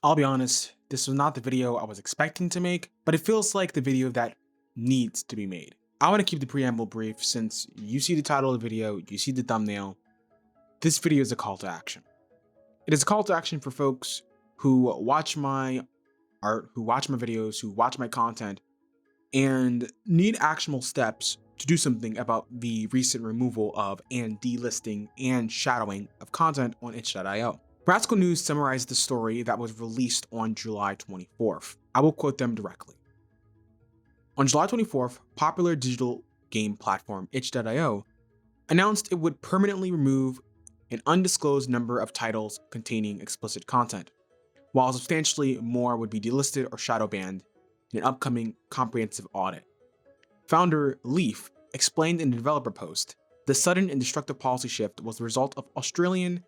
I'll be honest, this was not the video I was expecting to make, but it feels like the video that needs to be made. I want to keep the preamble brief since you see the title of the video, you see the thumbnail. This video is a call to action. It is a call to action for folks who watch my art, who watch my videos, who watch my content, and need actionable steps to do something about the recent removal of and delisting and shadowing of content on itch.io. Rascal News summarized the story that was released on July 24th. I will quote them directly. On July 24th, popular digital game platform itch.io announced it would permanently remove an undisclosed number of titles containing explicit content, while substantially more would be delisted or shadow banned in an upcoming comprehensive audit. Founder Leaf explained in the developer post, the sudden and destructive policy shift was the result of Australian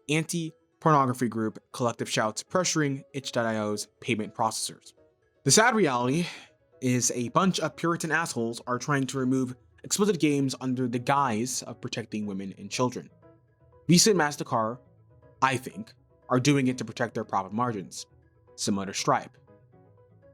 anti-pornography group Collective Shouts pressuring itch.io's payment processors. The sad reality is a bunch of Puritan assholes are trying to remove explicit games under the guise of protecting women and children. Visa and Mastercard, I think, are doing it to protect their profit margins, similar to Stripe.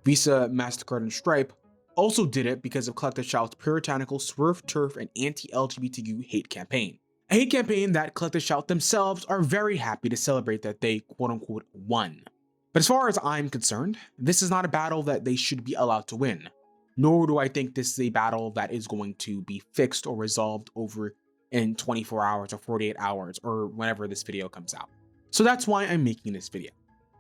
Visa, Mastercard, and Stripe also did it because of Collective Shout's puritanical swerve turf and anti-LGBTQ hate campaign. A hate campaign that Collective Shout themselves are very happy to celebrate that they quote-unquote won. But as far as I'm concerned, this is not a battle that they should be allowed to win. Nor do I think this is a battle that is going to be fixed or resolved over in 24 hours or 48 hours or whenever this video comes out. So that's why I'm making this video.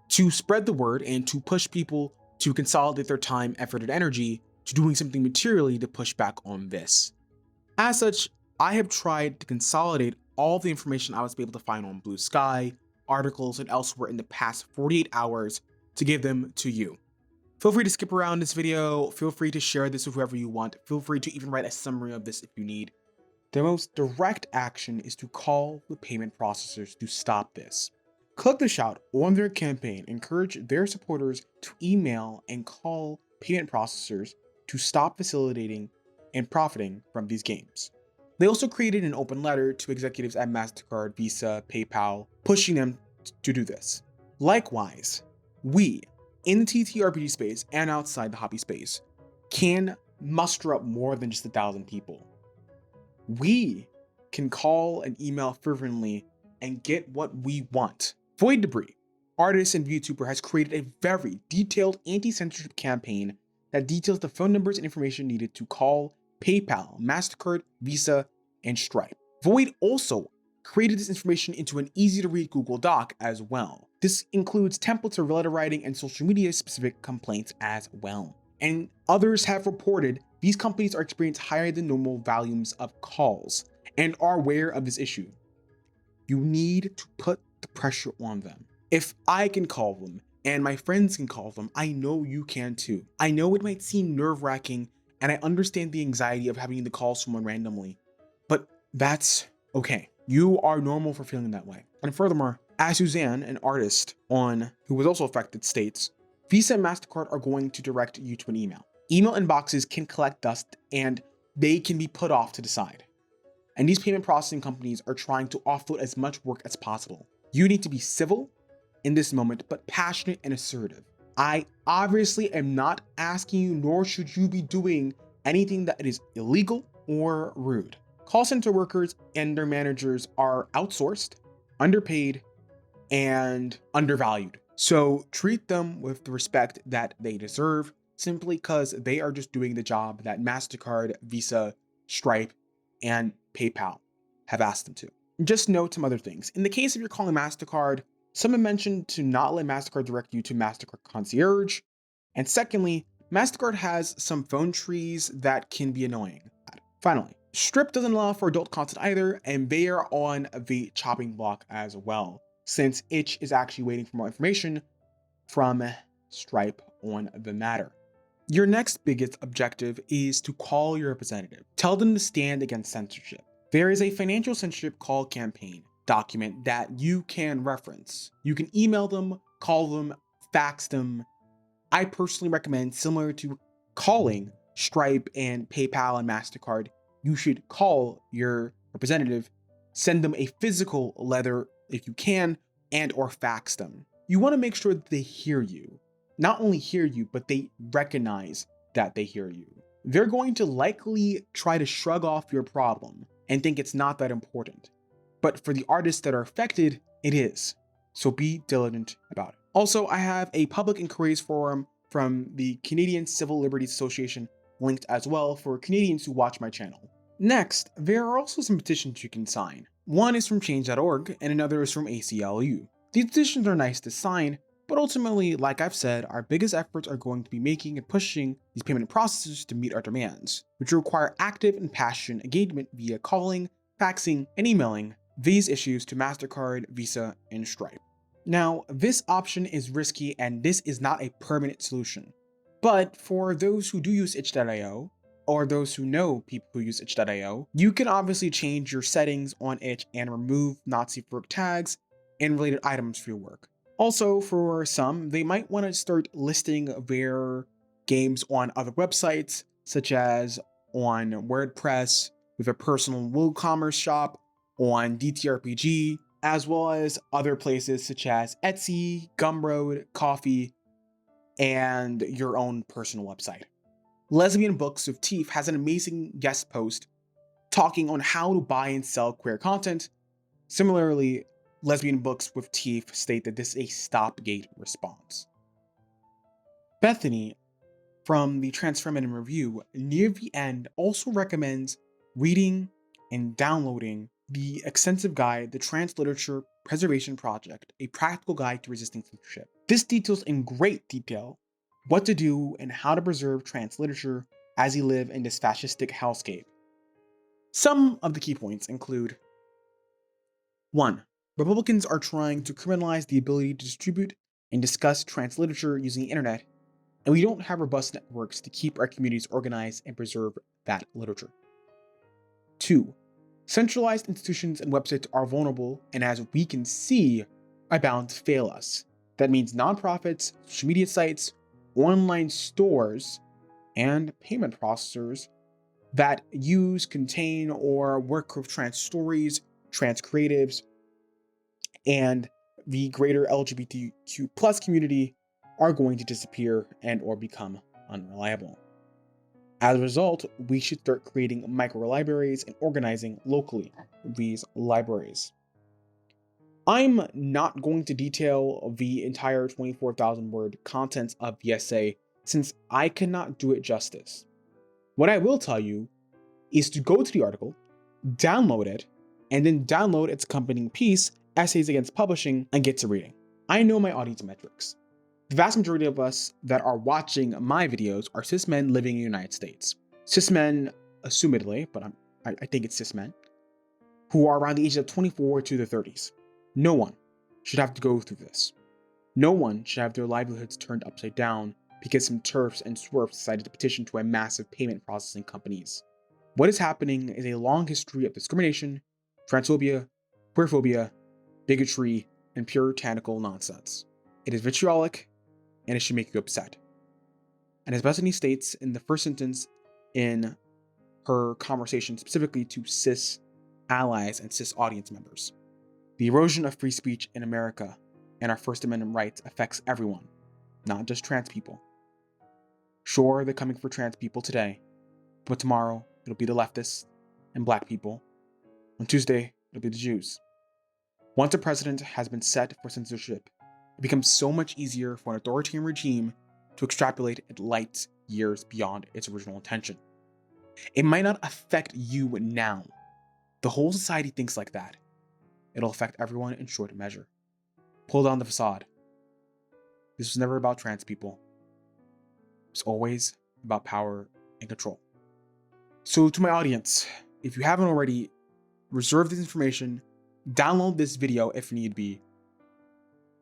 To spread the word and to push people to consolidate their time, effort, and energy to doing something materially to push back on this. As such, I have tried to consolidate all the information I was able to find on Blue Sky, articles, and elsewhere in the past 48 hours to give them to you. Feel free to skip around this video, feel free to share this with whoever you want, feel free to even write a summary of this if you need. The most direct action is to call the payment processors to stop this. Collective Shout on their campaign encouraged their supporters to email and call payment processors to stop facilitating and profiting from these games. They also created an open letter to executives at MasterCard, Visa, PayPal, pushing them to do this. Likewise, we, in the TTRPG space and outside the hobby space, can muster up more than just 1,000 people. We can call and email fervently and get what we want. Void Debris, artist and VTuber, has created a very detailed anti-censorship campaign that details the phone numbers and information needed to call PayPal, MasterCard, Visa, and Stripe. Void also created this information into an easy-to-read Google Doc as well. This includes templates for letter writing and social media-specific complaints as well. And others have reported these companies are experiencing higher than normal volumes of calls and are aware of this issue. You need to put the pressure on them. If I can call them and my friends can call them, I know you can too. I know it might seem nerve-wracking and I understand the anxiety of having to call someone randomly, but that's okay. You are normal for feeling that way. And furthermore, as Suzanne, an artist who was also affected, states, Visa and MasterCard are going to direct you to an email. Email inboxes can collect dust and they can be put off to the side. And these payment processing companies are trying to offload as much work as possible. You need to be civil in this moment, but passionate and assertive. I obviously am not asking you, nor should you be doing anything that is illegal or rude. Call center workers and their managers are outsourced, underpaid, and undervalued. So treat them with the respect that they deserve, simply because they are just doing the job that MasterCard, Visa, Stripe, and PayPal have asked them to. Just note some other things. In the case of you're calling MasterCard, someone mentioned to not let MasterCard direct you to MasterCard Concierge. And secondly, MasterCard has some phone trees that can be annoying. Finally, Strip doesn't allow for adult content either, and they are on the chopping block as well, since Itch is actually waiting for more information from Stripe on the matter. Your next biggest objective is to call your representative. Tell them to stand against censorship. There is a financial censorship call campaign document that you can reference. You can email them, call them, fax them. I personally recommend, similar to calling Stripe and PayPal and MasterCard, you should call your representative, send them a physical letter if you can, and or fax them. you want to make sure that they hear you. Not only hear you, but they recognize that they hear you. They're going to likely try to shrug off your problem and think it's not that important. But for the artists that are affected, it is. So be diligent about it. Also, I have a public inquiries forum from the Canadian Civil Liberties Association linked as well for Canadians who watch my channel. Next, there are also some petitions you can sign. One is from change.org and another is from ACLU. These petitions are nice to sign, but ultimately, like I've said, our biggest efforts are going to be making and pushing these payment processors to meet our demands, which require active and passionate engagement via calling, faxing, and emailing these issues to Mastercard, Visa, and Stripe. Now, this option is risky and this is not a permanent solution. But for those who do use itch.io, or those who know people who use itch.io, you can obviously change your settings on itch and remove Nazi for tags and related items for your work. Also, for some, they might want to start listing their games on other websites, such as on WordPress with a personal WooCommerce shop, on DTRPG, as well as other places such as Etsy, Gumroad, Ko-fi, and your own personal website. Lesbian Books with Teeth has an amazing guest post talking on how to buy and sell queer content. Similarly, Lesbian Books with Teeth state that this is a stopgate response. Bethany from the Transfeminine Review near the end also recommends reading and downloading the extensive guide, The Trans Literature Preservation Project, a practical guide to resisting censorship. This details in great detail what to do and how to preserve trans literature as you live in this fascistic hellscape. Some of the key points include: 1. Republicans are trying to criminalize the ability to distribute and discuss trans literature using the internet, and we don't have robust networks to keep our communities organized and preserve that literature. 2. Centralized institutions and websites are vulnerable, and as we can see, are bound to fail us. That means nonprofits, social media sites, online stores, and payment processors that use, contain, or work with trans stories, trans creatives, and the greater LGBTQ plus community are going to disappear and or become unreliable. As a result, we should start creating micro-libraries and organizing locally these libraries. I'm not going to detail the entire 24,000 word contents of the essay since I cannot do it justice. What I will tell you is to go to the article, download it, and then download its accompanying piece, Essays Against Publishing, and get to reading. I know my audience metrics. The vast majority of us that are watching my videos are cis men living in the United States. Cis men, assumedly, but I think it's cis men, who are around the ages of 24 to their 30s. No one should have to go through this. No one should have their livelihoods turned upside down because some TERFs and SWERFs decided to petition to a massive payment processing companies. What is happening is a long history of discrimination, transphobia, queerphobia, bigotry, and puritanical nonsense. It is vitriolic, and it should make you upset. And as Bethany states in the first sentence in her conversation specifically to cis allies and cis audience members, the erosion of free speech in America and our First Amendment rights affects everyone, not just trans people. Sure, they're coming for trans people today, but tomorrow it'll be the leftists and black people. On Tuesday, it'll be the Jews. Once a precedent has been set for censorship, it becomes so much easier for an authoritarian regime to extrapolate it light years beyond its original intention. It might not affect you now. The whole society thinks like that. It'll affect everyone in short measure. Pull down the facade. This was never about trans people. It's always about power and control. So to my audience, if you haven't already, reserve this information, download this video if need be,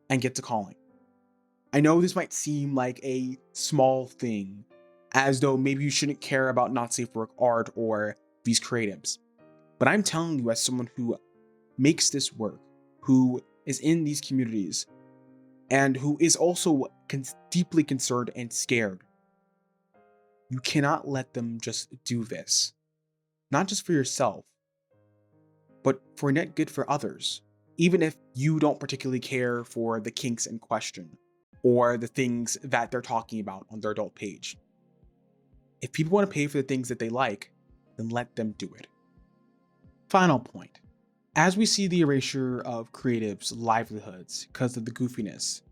and get to calling. I know this might seem like a small thing, as though maybe you shouldn't care about not safe work art or these creatives. But I'm telling you, as someone who makes this work, who is in these communities, and who is also deeply concerned and scared, you cannot let them just do this. Not just for yourself, but for net good for others. even if you don't particularly care for the kinks in question or the things that they're talking about on their adult page. If people want to pay for the things that they like, then let them do it. Final point. As we see the erasure of creatives' livelihoods because of the goofiness,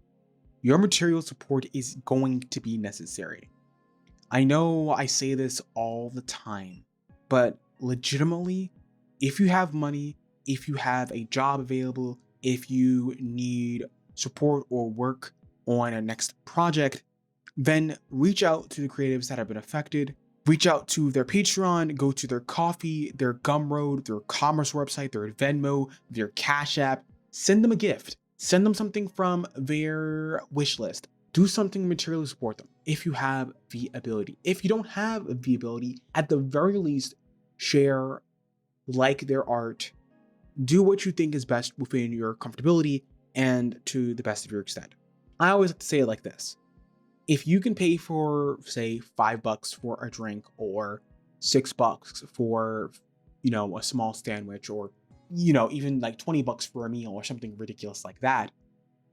your material support is going to be necessary. I know I say this all the time, but legitimately, if you have money, if you have a job available, if you need support or work on a next project, then reach out to the creatives that have been affected. Reach out to their Patreon, go to their Ko-fi, their Gumroad, their commerce website, their Venmo, their Cash App. Send them a gift. Send them something from their wish list. Do something to materially support them if you have the ability. If you don't have the ability, at the very least, share, like their art, do what you think is best within your comfortability and to the best of your extent. I always like to say it like this. If you can pay for, say, $5 for a drink or $6 for, a small sandwich or, even like $20 for a meal or something ridiculous like that,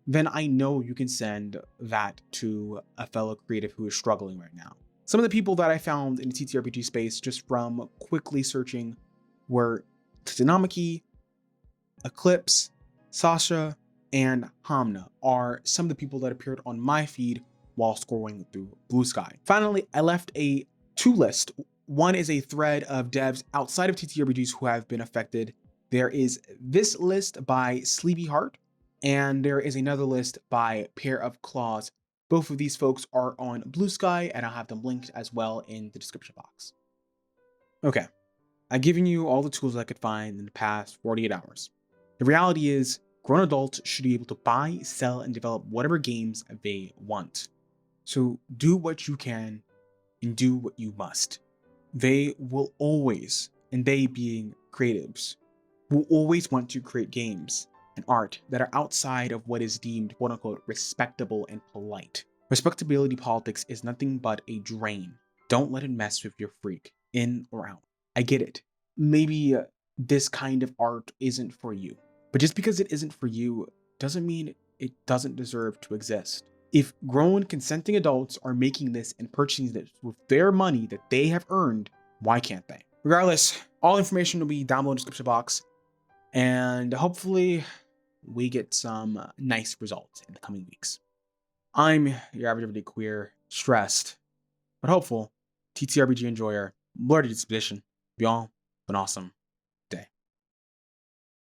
then I know you can send that to a fellow creative who is struggling right now. Some of the people that I found in the TTRPG space just from quickly searching were Tsunamiki, Eclipse, Sasha, and Hamna are some of the people that appeared on my feed while scrolling through Blue Sky. Finally, I left a two list. One is a thread of devs outside of TTRPGs who have been affected. There is this list by Sleepy Heart, and there is another list by Pair of Claws. Both of these folks are on Blue Sky, and I'll have them linked as well in the description box. Okay, I've given you all the tools I could find in the past 48 hours. The reality is, grown adults should be able to buy, sell, and develop whatever games they want. So do what you can and do what you must. They will always, and they being creatives, will always want to create games and art that are outside of what is deemed quote unquote respectable and polite. Respectability politics is nothing but a drain. Don't let it mess with your freak, in or out. I get it. Maybe this kind of art isn't for you, but just because it isn't for you doesn't mean it doesn't deserve to exist. If grown consenting adults are making this and purchasing this with their money that they have earned, why can't they? Regardless, all information will be down below in the description box, and hopefully we get some nice results in the coming weeks. I'm your average everyday queer, stressed, but hopeful TTRPG enjoyer, Lord of Disposition. Y'all been awesome.